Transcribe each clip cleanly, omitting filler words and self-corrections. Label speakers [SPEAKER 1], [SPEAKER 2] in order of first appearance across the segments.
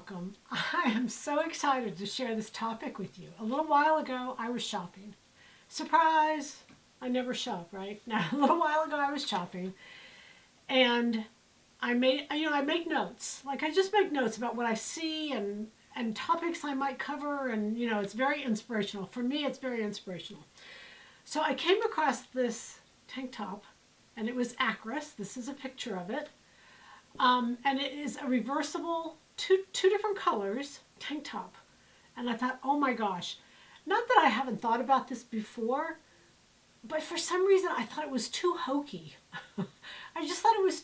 [SPEAKER 1] welcome. I am so excited to share this topic with you. A little while ago, I was shopping. Surprise! I never shop, right? Now, a little while ago, I was shopping, and I make notes. Like, I just make notes about what I see and topics I might cover, and, it's very inspirational. For me, it's very inspirational. So I came across this tank top, and it was Acris. This is a picture of it. And it is a reversible, two different colors tank top. And I thought, oh my gosh, not that I haven't thought about this before, but for some reason I thought it was too hokey. I just thought it was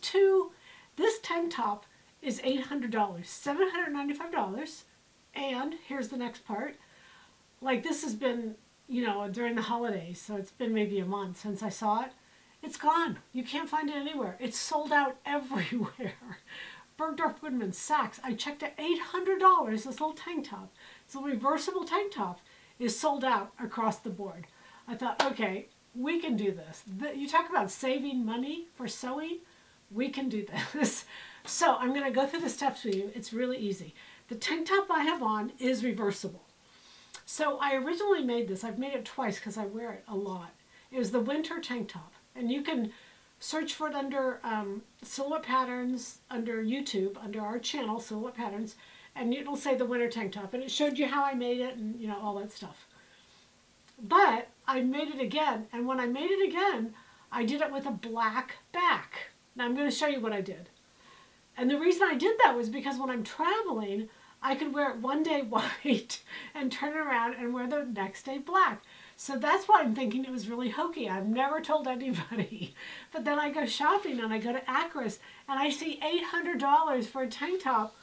[SPEAKER 1] this tank top is $800, $795. And here's the next part. Like, this has been, during the holidays, so it's been maybe a month since I saw it. It's gone. You can't find it anywhere. It's sold out everywhere. Bergdorf Goodman, Saks. I checked at $800, this little tank top. This little reversible tank top is sold out across the board. I thought, okay, we can do this. You talk about saving money for sewing. We can do this. So I'm going to go through the steps with you. It's really easy. The tank top I have on is reversible. So I originally made this. I've made it twice because I wear it a lot. It was the winter tank top. And you can search for it under Silhouette Patterns, under YouTube, under our channel, Silhouette Patterns, and it'll say the winter tank top. And it showed you how I made it and, all that stuff. But I made it again. And when I made it again, I did it with a black back. Now I'm going to show you what I did. And the reason I did that was because when I'm traveling, I could wear it one day white and turn it around and wear the next day black. So that's why I'm thinking it was really hokey. I've never told anybody. But then I go shopping and I go to Acris and I see $800 for a tank top.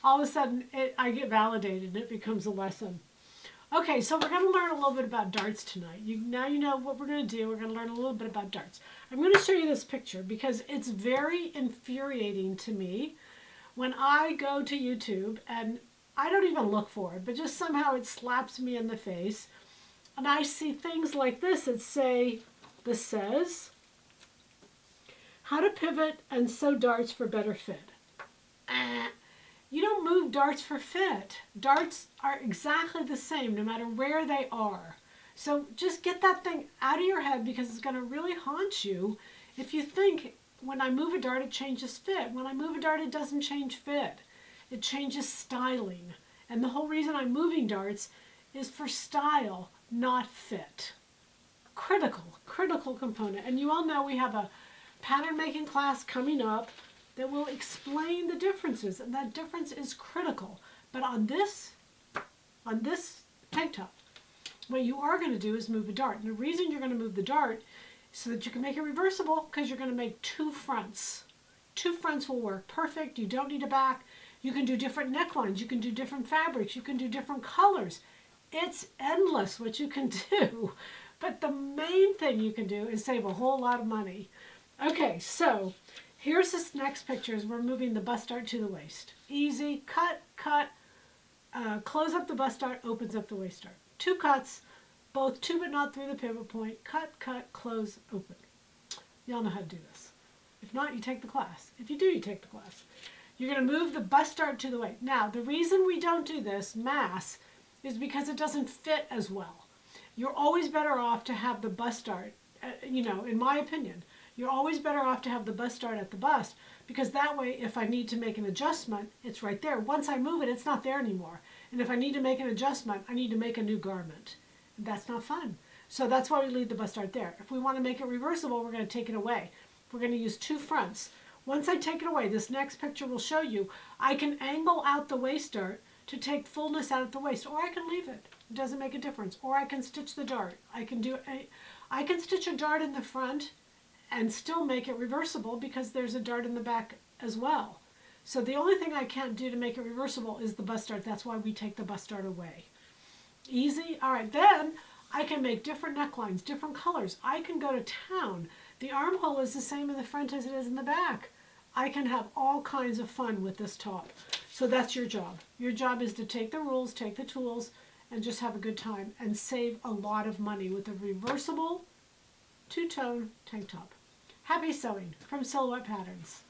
[SPEAKER 1] All of a sudden, I get validated and it becomes a lesson. Okay, so we're going to learn a little bit about darts tonight. Now you know what we're going to do. We're going to learn a little bit about darts. I'm going to show you this picture because it's very infuriating to me when I go to YouTube and I don't even look for it, but just somehow it slaps me in the face. And I see things like this that this says, how to pivot and sew darts for better fit. You don't move darts for fit. Darts are exactly the same no matter where they are. So just get that thing out of your head because it's going to really haunt you if you think when I move a dart it changes fit. When I move a dart it doesn't change fit. It changes styling. And the whole reason I'm moving darts is for style, not fit. Critical component. And you all know we have a pattern making class coming up that will explain the differences, and that difference is critical. But on this tank top, what you are going to do is move a dart. And the reason you're going to move the dart is so that you can make it reversible, because you're going to make two fronts. Two fronts will work perfect. You don't need a back. You can do different necklines. You can do different fabrics. You can do different colors. It's endless what you can do. But the main thing you can do is save a whole lot of money. Okay, so here's this next picture as we're moving the bust dart to the waist. Easy, cut, close up the bust dart, opens up the waist dart. Two cuts, both to but not through the pivot point. Cut, close, open. Y'all know how to do this. If not, you take the class. If you do, you take the class. You're going to move the bust dart to the waist. Now, the reason we don't do this mass is because it doesn't fit as well. You're always better off to have the bust dart, in my opinion, you're always better off to have the bust dart at the bust, because that way if I need to make an adjustment, it's right there. Once I move it, it's not there anymore. And if I need to make an adjustment, I need to make a new garment. And that's not fun. So that's why we leave the bust dart there. If we want to make it reversible, we're going to take it away. We're going to use two fronts. Once I take it away, this next picture will show you, I can angle out the waist dart to take fullness out of the waist, or I can leave it. It doesn't make a difference. Or I can stitch the dart. I can stitch a dart in the front and still make it reversible because there's a dart in the back as well. So the only thing I can't do to make it reversible is the bust dart. That's why we take the bust dart away. Easy? All right, then I can make different necklines, different colors. I can go to town. The armhole is the same in the front as it is in the back. I can have all kinds of fun with this top. So that's your job. Your job is to take the rules, take the tools, and just have a good time and save a lot of money with a reversible two-tone tank top. Happy sewing from Silhouette Patterns.